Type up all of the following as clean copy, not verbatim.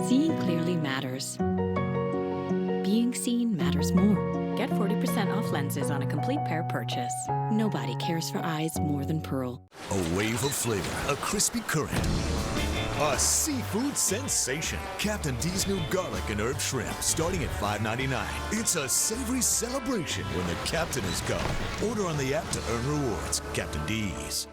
Seeing clearly matters. Being seen matters more. Get 40% off lenses on a complete pair purchase. Nobody cares for eyes more than Pearl. A wave of flavor, a crispy current, a seafood sensation. Captain D's new garlic and herb shrimp, starting at $5.99. It's a savory celebration when the captain is come. Order on the app to earn rewards. Captain D's.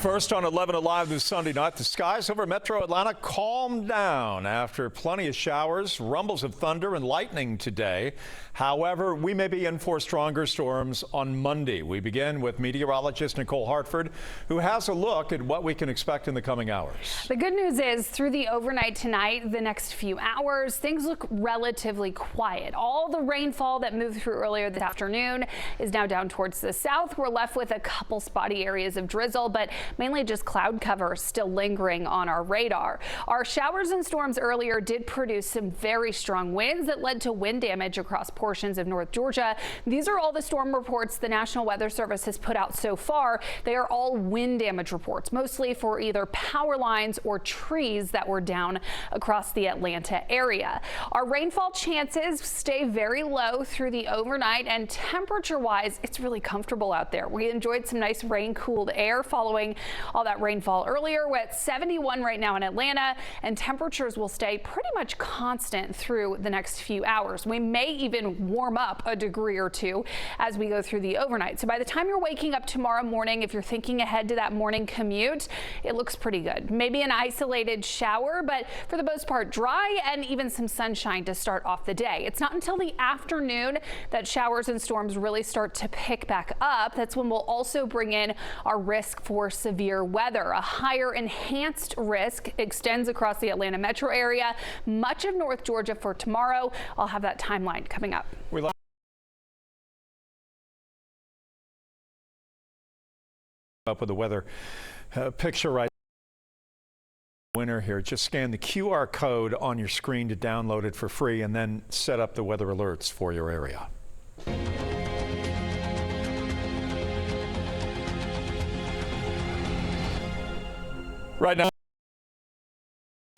First on 11 Alive this Sunday night, the skies over Metro Atlanta calmed down after plenty of showers, rumbles of thunder and lightning today. However, we may be in for stronger storms on Monday. We begin with meteorologist Nicole Hartford, who has a look at what we can expect in the coming hours. The good news is through the overnight tonight, the next few hours, things look relatively quiet. All the rainfall that moved through earlier this afternoon is now down towards the south. We're left with a couple spotty areas of drizzle, but mainly just cloud cover still lingering on our radar. Our showers and storms earlier did produce some very strong winds that led to wind damage across portions of North Georgia. These are all the storm reports the National Weather Service has put out so far. They are all wind damage reports, mostly for either power lines or trees that were down across the Atlanta area. Our rainfall chances stay very low through the overnight, and temperature wise, it's really comfortable out there. We enjoyed some nice rain cooled air following all that rainfall earlier. We're at 71 right now in Atlanta, and temperatures will stay pretty much constant through the next few hours. We may even warm up a degree or two as we go through the overnight. So by the time you're waking up tomorrow morning, if you're thinking ahead to that morning commute, it looks pretty good. Maybe an isolated shower, but for the most part dry, and even some sunshine to start off the day. It's not until the afternoon that showers and storms really start to pick back up. That's when we'll also bring in our risk for severe weather. A higher enhanced risk extends across the Atlanta metro area, much of North Georgia for tomorrow. I'll have that timeline coming up. Up with the weather picture right. Winner here. Just scan the QR code on your screen to download it for free and then set up the weather alerts for your area. Right now,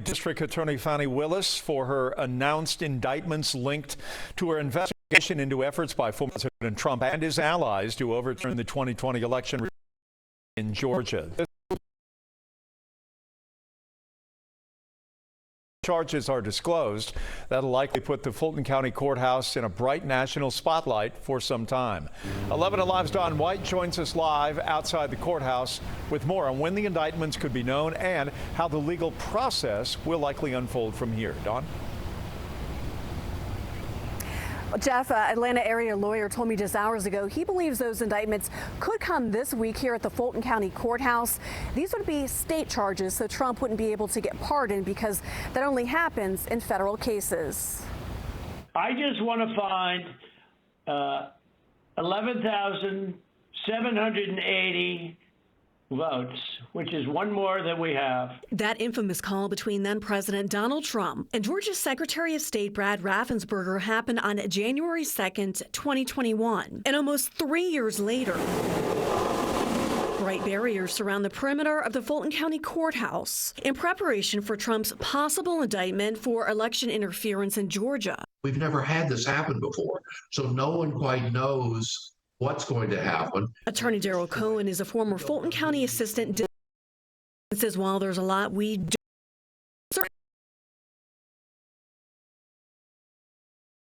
District Attorney Fani Willis for her announced indictments linked to her investigation into efforts by former President Trump and his allies to overturn the 2020 election in Georgia. Charges are disclosed. That'll likely put the Fulton County Courthouse in a bright national spotlight for some time. 11 Alive's Don White joins us live outside the courthouse with more on when the indictments could be known and how the legal process will likely unfold from here. Don? Jeff, Atlanta area lawyer told me just hours ago he believes those indictments could come this week here at the Fulton County Courthouse. These would be state charges, so Trump wouldn't be able to get pardoned because that only happens in federal cases. I just want to find 11,780 votes, which is one more than we have. That infamous call between then President Donald Trump and Georgia's Secretary of State Brad Raffensperger happened on January 2nd, 2021. And almost 3 years later, bright barriers surround the perimeter of the Fulton County Courthouse in preparation for Trump's possible indictment for election interference in Georgia. We've never had this happen before, so no one quite knows what's going to happen. Attorney Daryl Cohen is a former Fulton County assistant. Says while there's a lot we do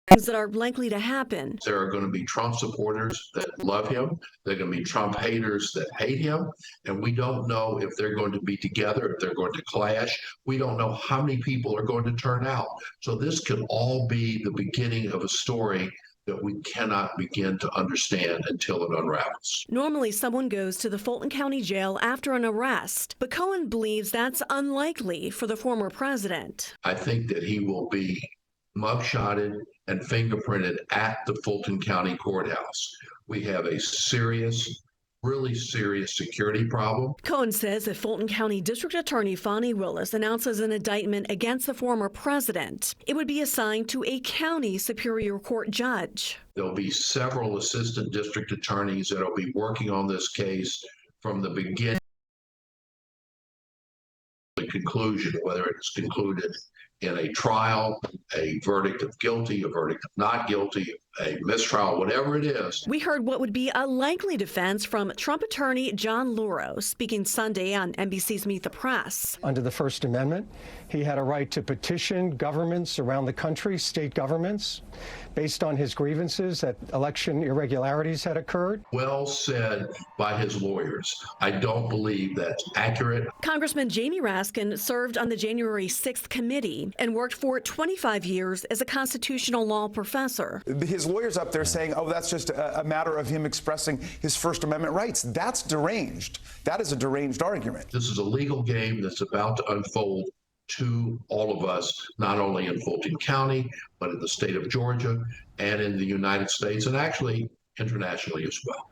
that are likely to happen. There are going to be Trump supporters that love him. There are going to be Trump haters that hate him. And we don't know if they're going to be together, if they're going to clash. We don't know how many people are going to turn out. So this could all be the beginning of a story that we cannot begin to understand until it unravels. Normally, someone goes to the Fulton County Jail after an arrest, but Cohen believes that's unlikely for the former president. I think that he will be mugshotted and fingerprinted at the Fulton County Courthouse. We have a serious really serious security problem. Cohen says if Fulton County District Attorney Fani Willis announces an indictment against the former president, it would be assigned to a county Superior Court judge. There'll be several assistant district attorneys that will be working on this case from the beginning to the conclusion, whether it's concluded in a trial, a verdict of guilty, a verdict of not guilty, a mistrial, whatever it is. We heard what would be a likely defense from Trump attorney John Lauro speaking Sunday on NBC's Meet the Press. Under the First Amendment, he had a right to petition governments around the country, state governments, based on his grievances that election irregularities had occurred. Well said by his lawyers. I don't believe that's accurate. Congressman Jamie Raskin served on the January 6th committee and worked for 25 years as a constitutional law professor. His lawyers up there saying, oh, that's just a matter of him expressing his First Amendment rights. That's deranged. That is a deranged argument. This is a legal game that's about to unfold to all of us, not only in Fulton County, but in the state of Georgia and in the United States, and actually internationally as well.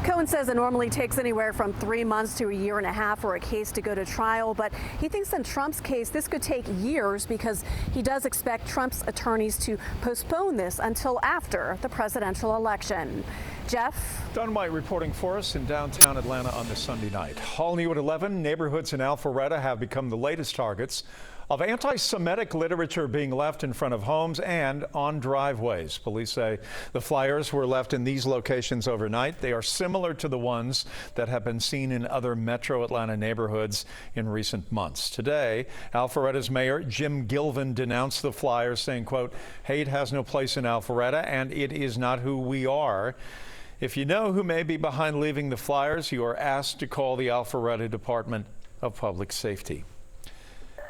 Cohen says it normally takes anywhere from 3 months to a year and a half for a case to go to trial, but he thinks in Trump's case this could take years because he does expect Trump's attorneys to postpone this until after the presidential election. Jeff? Don White reporting for us in downtown Atlanta on this Sunday night. All new at 11, neighborhoods in Alpharetta have become the latest targets of anti-Semitic literature being left in front of homes and on driveways. Police say the flyers were left in these locations overnight. They are similar to the ones that have been seen in other metro Atlanta neighborhoods in recent months. Today, Alpharetta's mayor Jim Gilvin denounced the flyers, saying, quote, hate has no place in Alpharetta and it is not who we are. If you know who may be behind leaving the flyers, you are asked to call the Alpharetta Department of Public Safety.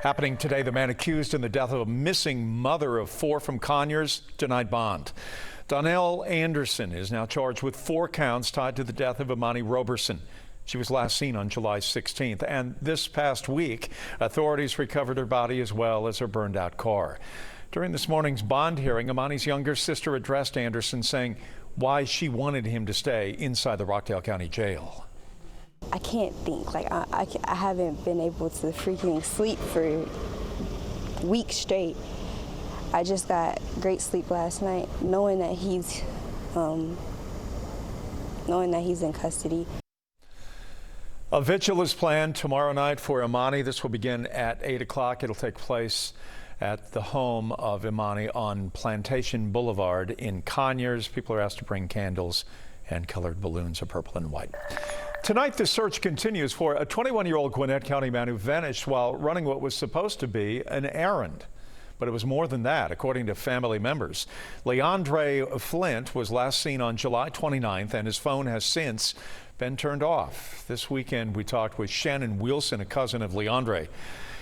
Happening today, the man accused in the death of a missing mother of 4 from Conyers denied bond. Donnell Anderson is now charged with 4 counts tied to the death of Imani Roberson. She was last seen on July 16th, and this past week, authorities recovered her body as well as her burned-out car. During this morning's bond hearing, Imani's younger sister addressed Anderson, saying why she wanted him to stay inside the Rockdale County Jail. I can't think. Like, I haven't been able to freaking sleep for weeks straight. I just got great sleep last night, knowing that he's in custody. A vigil is planned tomorrow night for Imani. This will begin at 8 o'clock. It'll take place at the home of Imani on Plantation Boulevard in Conyers. People are asked to bring candles and colored balloons of purple and white. Tonight, the search continues for a 21-year-old Gwinnett County man who vanished while running what was supposed to be an errand. But it was more than that, according to family members. Leandre Flint was last seen on July 29th, and his phone has since been turned off. This weekend, we talked with Shannon Wilson, a cousin of Leandre.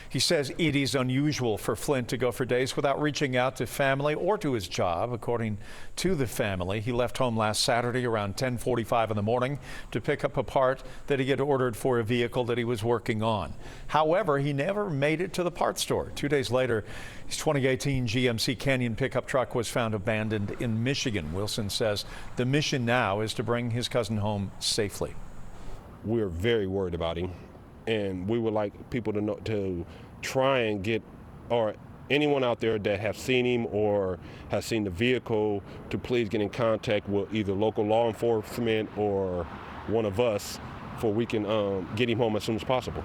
He says it is unusual for Flint to go for days without reaching out to family or to his job. According to the family, he left home last Saturday around 10:45 in the morning to pick up a part that he had ordered for a vehicle that he was working on. However, he never made it to the parts store. 2 days later, his 2018 GMC Canyon pickup truck was found abandoned in Michigan. Wilson says the mission now is to bring his cousin home safely. We're very worried about him, and we would like people to know, to try and get, or anyone out there that have seen him or has seen the vehicle, to please get in contact with either local law enforcement or one of us, for we can get him home as soon as possible.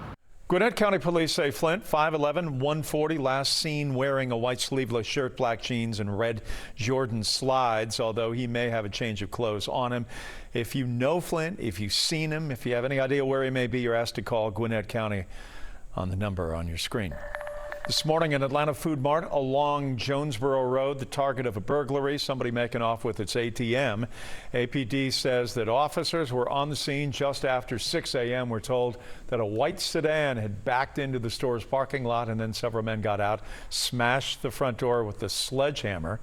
Gwinnett County Police say Flint, 5'11", 140, last seen wearing a white sleeveless shirt, black jeans, and red Jordan slides, although he may have a change of clothes on him. If you know Flint, if you've seen him, if you have any idea where he may be, you're asked to call Gwinnett County on the number on your screen. This morning, an Atlanta Food Mart along Jonesboro Road, the target of a burglary, somebody making off with its ATM. APD says that officers were on the scene just after 6 a.m. We're told that a white sedan had backed into the store's parking lot, and then several men got out, smashed the front door with a sledgehammer.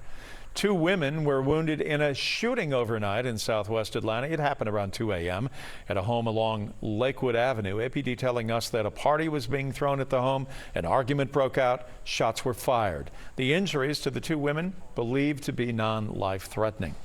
2 women were wounded in a shooting overnight in southwest Atlanta. It happened around 2 a.m. at a home along Lakewood Avenue. APD telling us that a party was being thrown at the home. An argument broke out. Shots were fired. The injuries to the 2 women believed to be non-life threatening.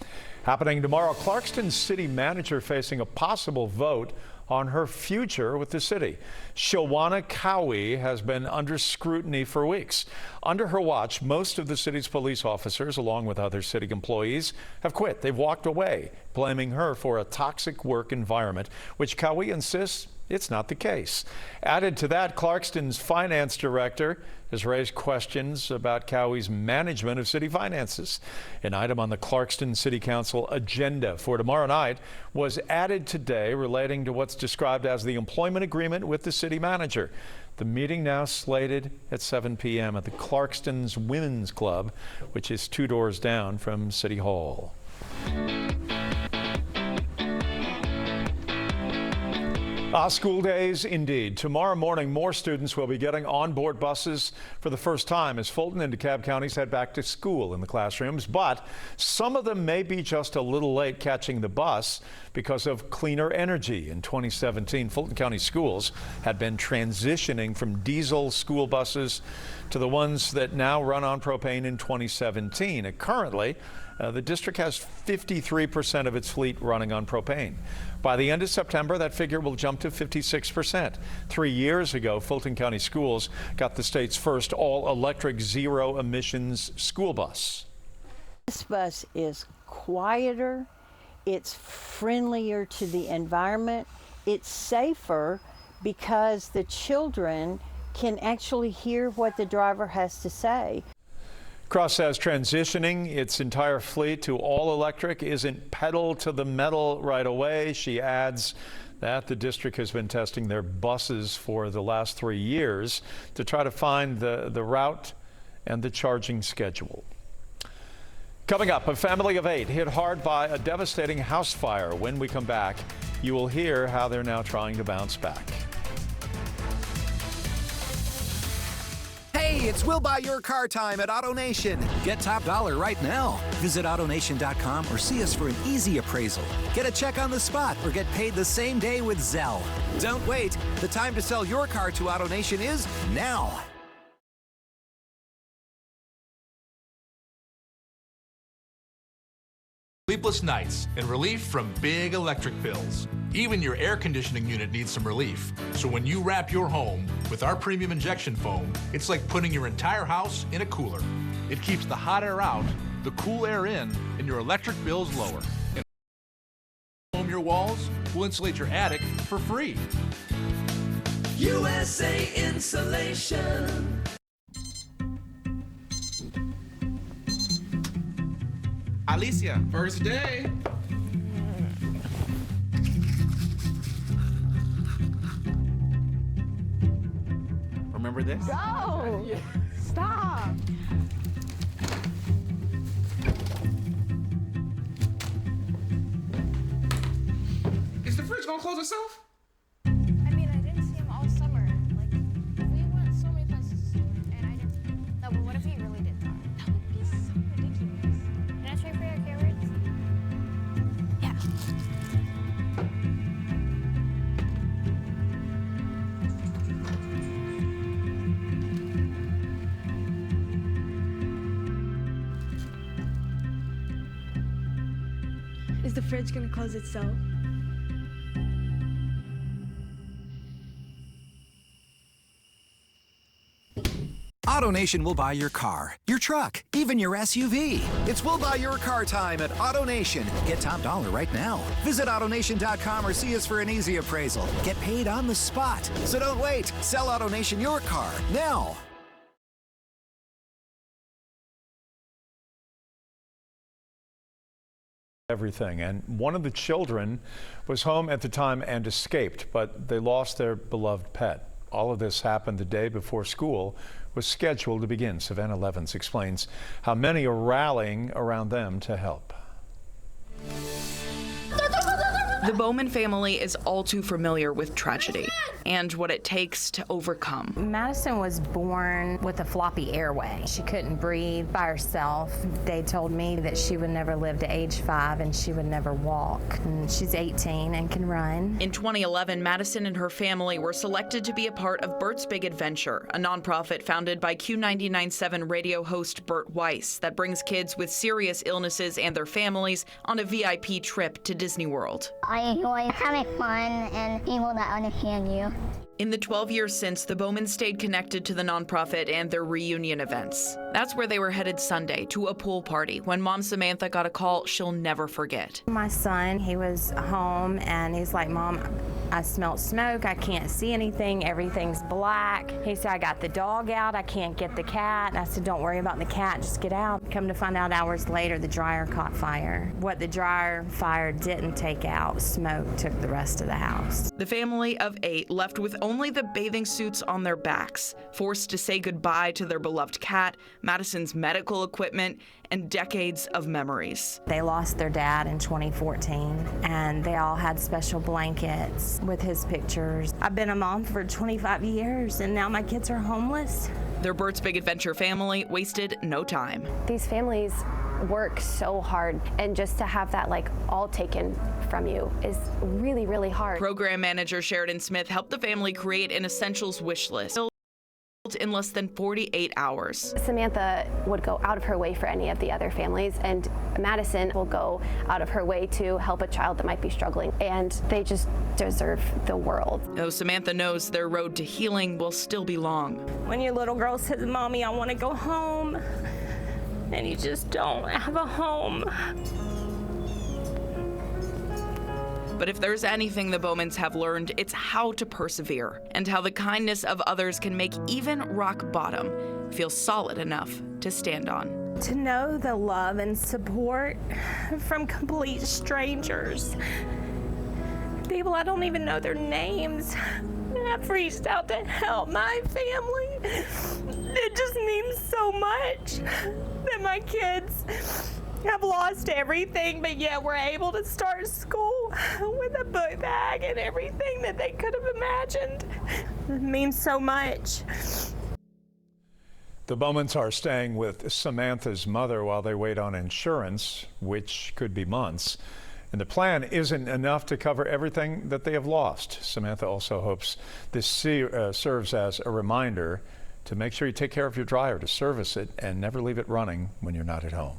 Happening tomorrow, Clarkston city manager facing a possible vote on her future with the city. Shawana Cowie has been under scrutiny for weeks. Under her watch, most of the city's police officers, along with other city employees, have quit. They've walked away, blaming her for a toxic work environment, which Cowie insists it's not the case. Added to that, Clarkston's finance director has raised questions about Cowie's management of city finances. An item on the Clarkston City Council agenda for tomorrow night was added today relating to what's described as the employment agreement with the city manager. The meeting now slated at 7 p.m. at the Clarkston's Women's Club, which is 2 doors down from City Hall. School days indeed. Tomorrow morning, more students will be getting on-board buses for the first time as Fulton and DeKalb counties head back to school in the classrooms. But some of them may be just a little late catching the bus because of cleaner energy. In 2017, Fulton County schools had been transitioning from diesel school buses to the ones that now run on propane in 2017. And currently, the district has 53% of its fleet running on propane. By the end of September, that figure will jump to 56%. 3 years ago, Fulton County Schools got the state's first all-electric zero-emissions school bus. This bus is quieter, it's friendlier to the environment, it's safer because the children can actually hear what the driver has to say. Cross says transitioning its entire fleet to all electric isn't pedal to the metal right away. She adds that the district has been testing their buses for the last 3 years to try to find the route and the charging schedule. Coming up, a family of 8 hit hard by a devastating house fire. When we come back, you will hear how they're now trying to bounce back. Hey, it's We'll Buy Your Car time at AutoNation. Get top dollar right now. Visit AutoNation.com or see us for an easy appraisal. Get a check on the spot or get paid the same day with Zelle. Don't wait. The time to sell your car to AutoNation is now. Sleepless nights and relief from big electric bills. Even your air conditioning unit needs some relief. So when you wrap your home with our premium injection foam, it's like putting your entire house in a cooler. It keeps the hot air out, the cool air in, and your electric bills lower. And foam your walls, we'll insulate your attic for free. USA Insulation. Alicia, first day. Remember this? Go! Stop! Is the fridge gonna close itself? I mean, I didn't see him all summer. Like, we went so many places and I didn't. No, but what if he really did that? That would be so ridiculous. Can I try for your carrots? Yeah. Is the fridge gonna close itself? AutoNation will buy your car, your truck, even your SUV. It's We'll Buy Your Car time at AutoNation. Get top dollar right now. Visit AutoNation.com or see us for an easy appraisal. Get paid on the spot. So don't wait. Sell AutoNation your car now. Everything. And one of the children was home at the time and escaped, but they lost their beloved pet. All of this happened the day before school was scheduled to begin. Savannah Levins explains how many are rallying around them to help. The Bowman family is all too familiar with tragedy and what it takes to overcome. Madison was born with a floppy airway. She couldn't breathe by herself. They told me that she would never live to age 5 and she would never walk. And she's 18 and can run. In 2011, Madison and her family were selected to be a part of Bert's Big Adventure, a nonprofit founded by Q99.7 radio host Bert Weiss that brings kids with serious illnesses and their families on a VIP trip to Disney World. I enjoy having fun and people that understand you. In the 12 years since, the Bowmans stayed connected to the nonprofit and their reunion events. That's where they were headed Sunday, to a pool party, when Mom Samantha got a call she'll never forget. My son, he was home and he's like, Mom, I smelled smoke, I can't see anything, everything's black. He said, I got the dog out, I can't get the cat. And I said, don't worry about the cat, just get out. Come to find out hours later, the dryer caught fire. What the dryer fire didn't take out, smoke took the rest of the house. The family of 8 left with only the bathing suits on their backs, forced to say goodbye to their beloved cat, Madison's medical equipment, and decades of memories. They lost their dad in 2014, and they all had special blankets with his pictures. I've been a mom for 25 years, and now my kids are homeless. Their Bert's Big Adventure family wasted no time. These families work so hard, and just to have that all taken from you is really, really hard. Program manager Sheridan Smith helped the family create an essentials wish list in less than 48 hours. Samantha would go out of her way for any of the other families, and Madison will go out of her way to help a child that might be struggling, and they just deserve the world. Though Samantha knows their road to healing will still be long. When your little girl says, Mommy, I want to go home, and you just don't have a home. But if there's anything the Bowmans have learned, it's how to persevere and how the kindness of others can make even rock bottom feel solid enough to stand on. To know the love and support from complete strangers, people I don't even know their names, have reached out to help my family. It just means so much that my kids have lost everything, but yet we're able to start school with a book bag and everything that they could have imagined. It means so much. The Bowmans are staying with Samantha's mother while they wait on insurance, which could be months. And the plan isn't enough to cover everything that they have lost. Samantha also hopes this serves as a reminder to make sure you take care of your dryer, to service it, and never leave it running when you're not at home.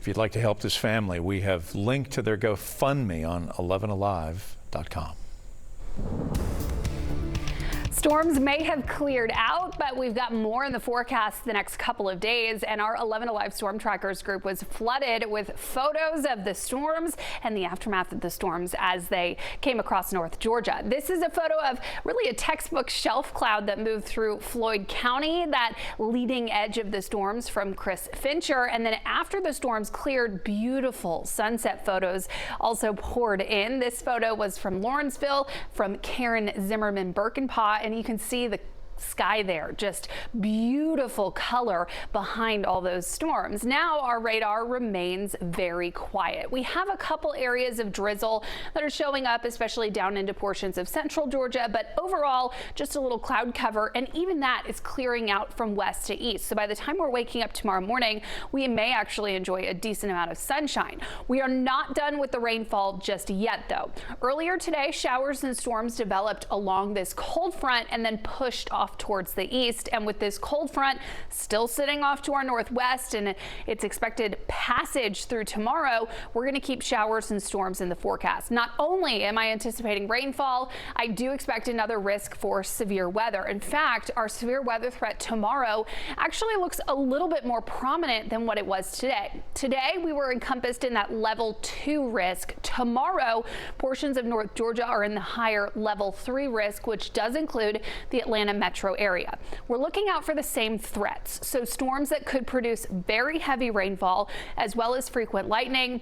If you'd like to help this family, we have linked to their GoFundMe on 11alive.com. Storms may have cleared out, but we've got more in the forecast the next couple of days, and our 11 Alive Storm Trackers group was flooded with photos of the storms and the aftermath of the storms as they came across North Georgia. This is a photo of really a textbook shelf cloud that moved through Floyd County, that leading edge of the storms from Chris Fincher. And then after the storms cleared, beautiful sunset photos also poured in. This photo was from Lawrenceville, from Karen Zimmerman Birkenpaw, and you can see the sky there, just beautiful color behind all those storms. Now our radar remains very quiet. We have a couple areas of drizzle that are showing up, especially down into portions of central Georgia, but overall just a little cloud cover, and even that is clearing out from west to east. So by the time we're waking up tomorrow morning, we may actually enjoy a decent amount of sunshine. We are not done with the rainfall just yet, though. Earlier today, showers and storms developed along this cold front and then pushed off towards the east, and with this cold front still sitting off to our northwest and its expected passage through tomorrow, we're going to keep showers and storms in the forecast. Not only am I anticipating rainfall, I do expect another risk for severe weather. In fact, our severe weather threat tomorrow actually looks a little bit more prominent than what it was today. Today we were encompassed in that level 2 risk. Tomorrow, portions of North Georgia are in the higher level 3 risk, which does include the Atlanta metro area. We're looking out for the same threats, so storms that could produce very heavy rainfall as well as frequent lightning,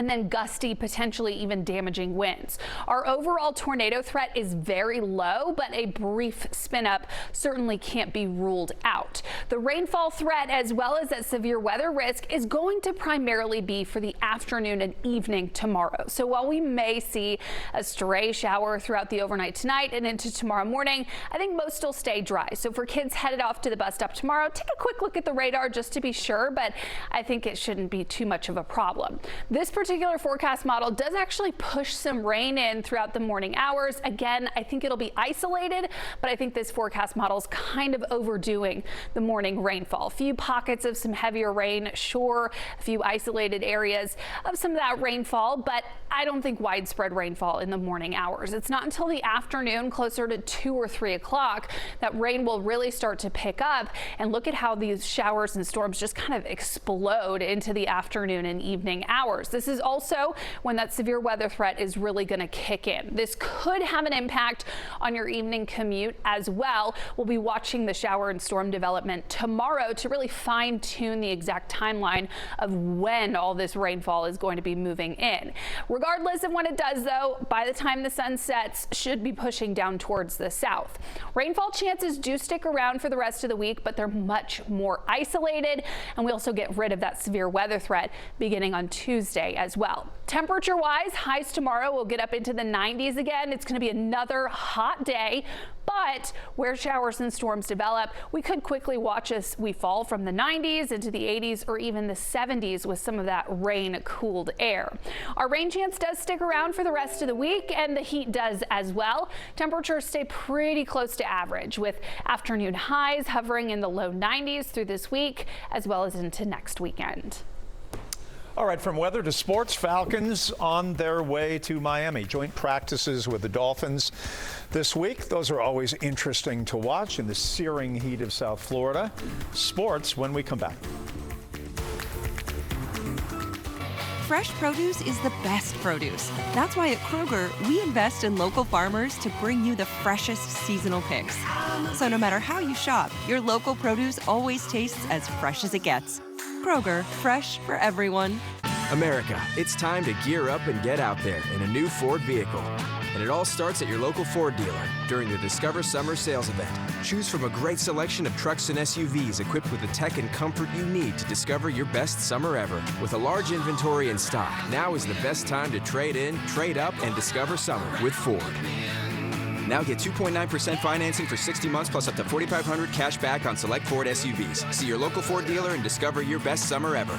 and then gusty, potentially even damaging winds. Our overall tornado threat is very low, but a brief spin up certainly can't be ruled out. The rainfall threat, as well as that severe weather risk, is going to primarily be for the afternoon and evening tomorrow. So while we may see a stray shower throughout the overnight tonight and into tomorrow morning, I think most will stay dry. So for kids headed off to the bus stop tomorrow, take a quick look at the radar just to be sure, but I think it shouldn't be too much of a problem. This particular forecast model does actually push some rain in throughout the morning hours. Again, I think it'll be isolated, but I think this forecast model is kind of overdoing the morning rainfall. A few pockets of some heavier rain, sure, a few isolated areas of some of that rainfall, but I don't think widespread rainfall in the morning hours. It's not until the afternoon, closer to 2 or 3 o'clock, that rain will really start to pick up. And look at how these showers and storms just kind of explode into the afternoon and evening hours. This is also when that severe weather threat is really going to kick in. This could have an impact on your evening commute as well. We'll be watching the shower and storm development tomorrow to really fine tune the exact timeline of when all this rainfall is going to be moving in. Regardless of when it does, though, by the time the sun sets, should be pushing down towards the south. Rainfall chances do stick around for the rest of the week, but they're much more isolated, and we also get rid of that severe weather threat beginning on Tuesday as well. Temperature-wise, highs tomorrow will get up into the 90s again. It's going to be another hot day, but where showers and storms develop, we could quickly watch as we fall from the 90s into the 80s or even the 70s with some of that rain-cooled air. Our rain chance does stick around for the rest of the week, and the heat does as well. Temperatures stay pretty close to average, with afternoon highs hovering in the low 90s through this week as well as into next weekend. All right, from weather to sports, Falcons on their way to Miami. Joint practices with the Dolphins this week. Those are always interesting to watch in the searing heat of South Florida. Sports when we come back. Fresh produce is the best produce. That's why at Kroger, we invest in local farmers to bring you the freshest seasonal picks. So no matter how you shop, your local produce always tastes as fresh as it gets. Kroger, fresh for everyone. America, it's time to gear up and get out there in a new Ford vehicle. And it all starts at your local Ford dealer during the Discover Summer Sales Event. Choose from a great selection of trucks and SUVs equipped with the tech and comfort you need to discover your best summer ever. With a large inventory in stock, now is the best time to trade in, trade up, and discover summer with Ford. Now get 2.9% financing for 60 months plus up to $4,500 cash back on select Ford SUVs. See your local Ford dealer and discover your best summer ever.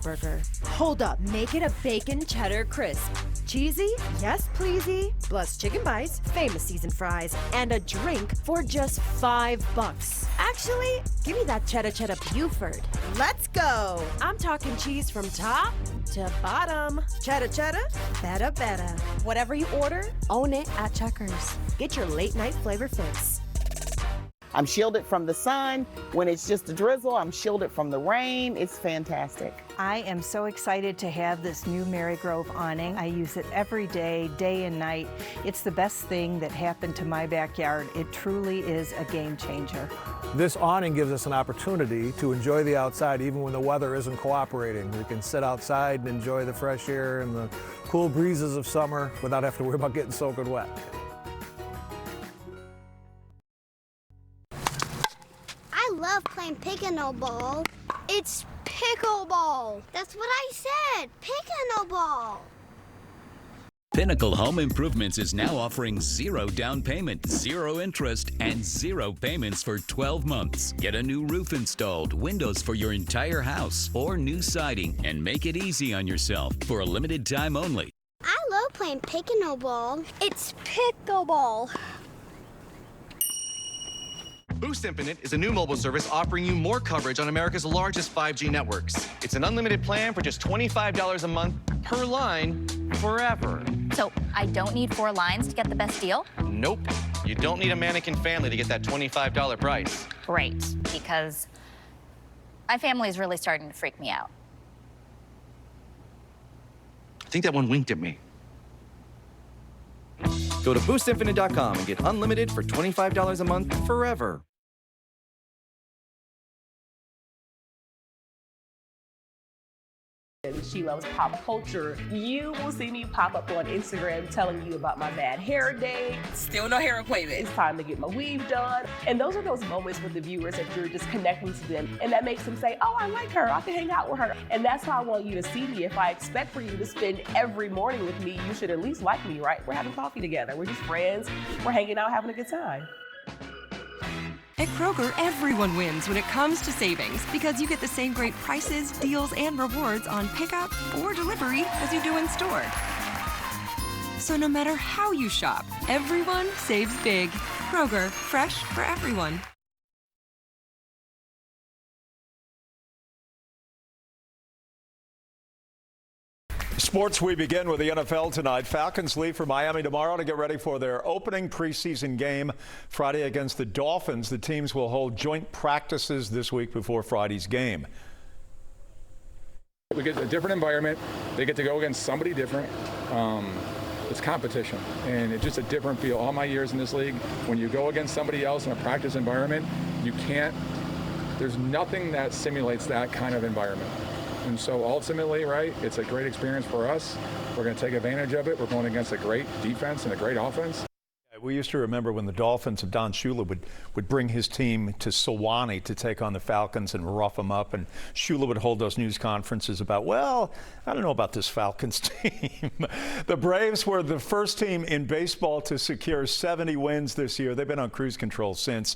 Burger. Hold up, make it a bacon cheddar crisp. Cheesy? Yes, pleasey. Plus chicken bites, famous seasoned fries, and a drink for just $5. Actually, give me that cheddar Buford. Let's go. I'm talking cheese from top to bottom. Cheddar, better. Whatever you order, own it at Checkers. Get your late night flavor fix. I'm shielded from the sun. When it's just a drizzle, I'm shielded from the rain. It's fantastic. I am so excited to have this new Marygrove awning. I use it every day, day and night. It's the best thing that happened to my backyard. It truly is a game changer. This awning gives us an opportunity to enjoy the outside even when the weather isn't cooperating. We can sit outside and enjoy the fresh air and the cool breezes of summer without having to worry about getting soaking wet. I love playing pickleball. It's pickleball. That's what I said. Pickleball. Pinnacle Home Improvements is now offering 0 down payment, 0 interest, and 0 payments for 12 months. Get a new roof installed, windows for your entire house, or new siding, and make it easy on yourself for a limited time only. I love playing pickleball. It's pickleball. Boost Infinite is a new mobile service offering you more coverage on America's largest 5G networks. It's an unlimited plan for just $25 a month per line forever. So I don't need 4 lines to get the best deal? Nope. You don't need a mannequin family to get that $25 price. Great, because my family is really starting to freak me out. I think that one winked at me. Go to boostinfinite.com and get unlimited for $25 a month forever. She loves pop culture. You will see me pop up on Instagram telling you about my bad hair day. Still no hair appointment. It's time to get my weave done. And those are those moments with the viewers that you're just connecting to them. And that makes them say, oh, I like her. I can hang out with her. And that's how I want you to see me. If I expect for you to spend every morning with me, you should at least like me, right? We're having coffee together. We're just friends. We're hanging out, having a good time. At Kroger, everyone wins when it comes to savings because you get the same great prices, deals, and rewards on pickup or delivery as you do in store. So no matter how you shop, everyone saves big. Kroger, fresh for everyone. Sports, we begin with the NFL tonight. Falcons leave for Miami tomorrow to get ready for their opening preseason game Friday against the Dolphins. The teams will hold joint practices this week before Friday's game. We get a different environment. They get to go against somebody different. It's competition, and it's just a different feel. All my years in this league, when you go against somebody else in a practice environment, there's nothing that simulates that kind of environment. And so ultimately, right, it's a great experience for us. We're going to take advantage of it. We're going against a great defense and a great offense. We used to remember when the Dolphins of Don Shula would bring his team to Sewanee to take on the Falcons and rough them up. And Shula would hold those news conferences about, well, I don't know about this Falcons team. The Braves were the first team in baseball to secure 70 wins this year. They've been on cruise control since.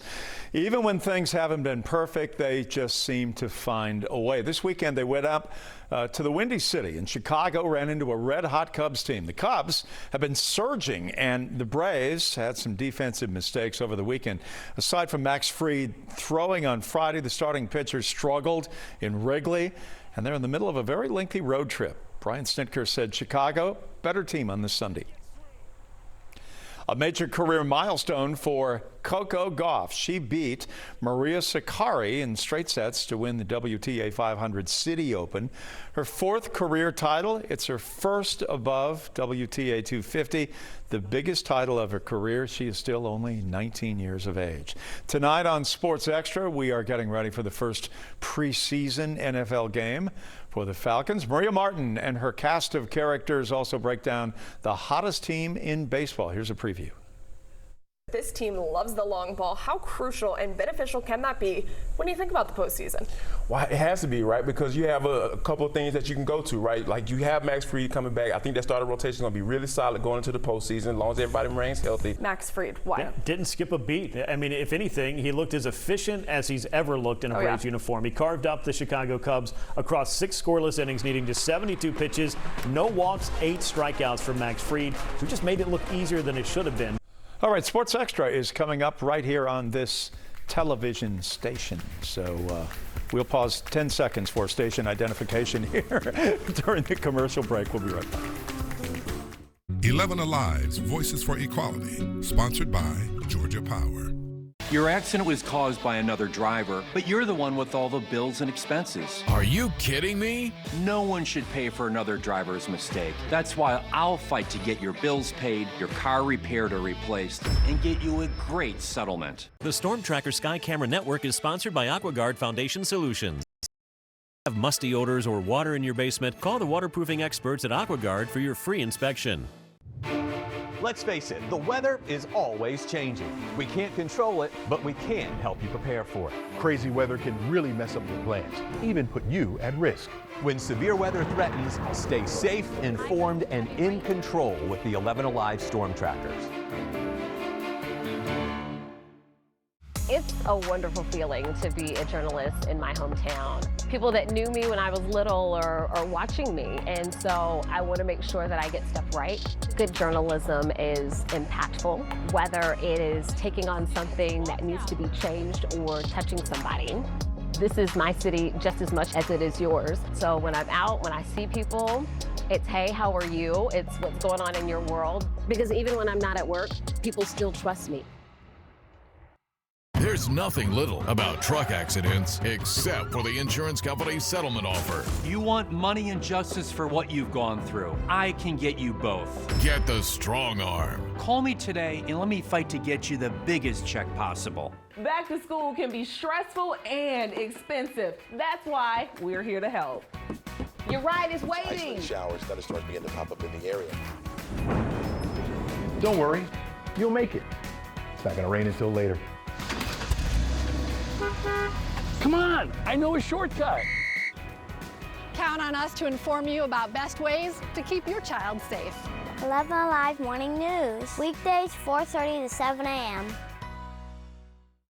Even when things haven't been perfect, they just seem to find a way. This weekend, they went up to the Windy City in Chicago, ran into a red-hot Cubs team. The Cubs have been surging, and the Braves had some defensive mistakes over the weekend. Aside from Max Fried throwing on Friday, the starting pitcher struggled in Wrigley, and they're in the middle of a very lengthy road trip. Brian Snitker said Chicago, better team on this Sunday. A major career milestone for Coco Gauff. She beat Maria Sakkari in straight sets to win the WTA 500 City Open. Her fourth career title. It's her first above WTA 250, the biggest title of her career. She is still only 19 years of age. Tonight on Sports Extra, we are getting ready for the first preseason NFL game for the Falcons. Maria Martin and her cast of characters also break down the hottest team in baseball. Here's a preview. This team loves the long ball. How crucial and beneficial can that be when you think about the postseason? Well, it has to be, right? Because you have a couple of things that you can go to, right? Like you have Max Fried coming back. I think that starting rotation is going to be really solid going into the postseason as long as everybody remains healthy. Max Fried, why? Yeah, didn't skip a beat. I mean, if anything, he looked as efficient as he's ever looked in a Braves uniform. He carved up the Chicago Cubs across 6 scoreless innings, needing just 72 pitches, no walks, 8 strikeouts for Max Fried, who just made it look easier than it should have been. All right, Sports Extra is coming up right here on this television station. So we'll pause 10 seconds for station identification here during the commercial break. We'll be right back. 11 Alive's Voices for Equality, sponsored by Georgia Power. Your accident was caused by another driver, but you're the one with all the bills and expenses. Are you kidding me? No one should pay for another driver's mistake. That's why I'll fight to get your bills paid, your car repaired or replaced, and get you a great settlement. The Storm Tracker Sky Camera Network is sponsored by AquaGuard Foundation Solutions. Have musty odors or water in your basement? Call the waterproofing experts at AquaGuard for your free inspection. Let's face it, the weather is always changing. We can't control it, but we can help you prepare for it. Crazy weather can really mess up your plans, even put you at risk. When severe weather threatens, stay safe, informed, and in control with the 11 Alive Storm Trackers. It's a wonderful feeling to be a journalist in my hometown. People that knew me when I was little are watching me, and so I want to make sure that I get stuff right. Good journalism is impactful, whether it is taking on something that needs to be changed or touching somebody. This is my city just as much as it is yours. So when I'm out, when I see people, it's, hey, how are you? It's what's going on in your world. Because even when I'm not at work, people still trust me. There's nothing little about truck accidents except for the insurance company's settlement offer. You want money and justice for what you've gone through. I can get you both. Get the strong arm. Call me today and let me fight to get you the biggest check possible. Back to school can be stressful and expensive. That's why we're here to help. Your ride is waiting. Showers that are starting to begin to pop up in the area. Don't worry, you'll make it. It's not going to rain until later. Come on, I know a shortcut. Count on us to inform you about best ways to keep your child safe. 11 Alive Morning News. Weekdays 4:30 to 7 a.m.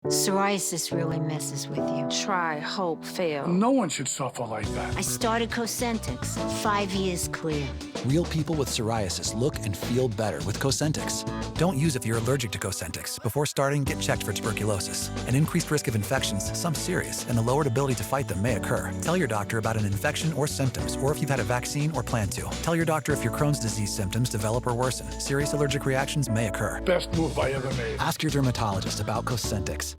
Psoriasis really messes with you. Try, hope, fail. No one should suffer like that. I started Cosentyx. 5 years clear. Real people with psoriasis look and feel better with Cosentyx. Don't use if you're allergic to Cosentyx. Before starting, get checked for tuberculosis. An increased risk of infections, some serious, and a lowered ability to fight them may occur. Tell your doctor about an infection or symptoms, or if you've had a vaccine or plan to. Tell your doctor if your Crohn's disease symptoms develop or worsen. Serious allergic reactions may occur. Best move I ever made. Ask your dermatologist about Cosentyx.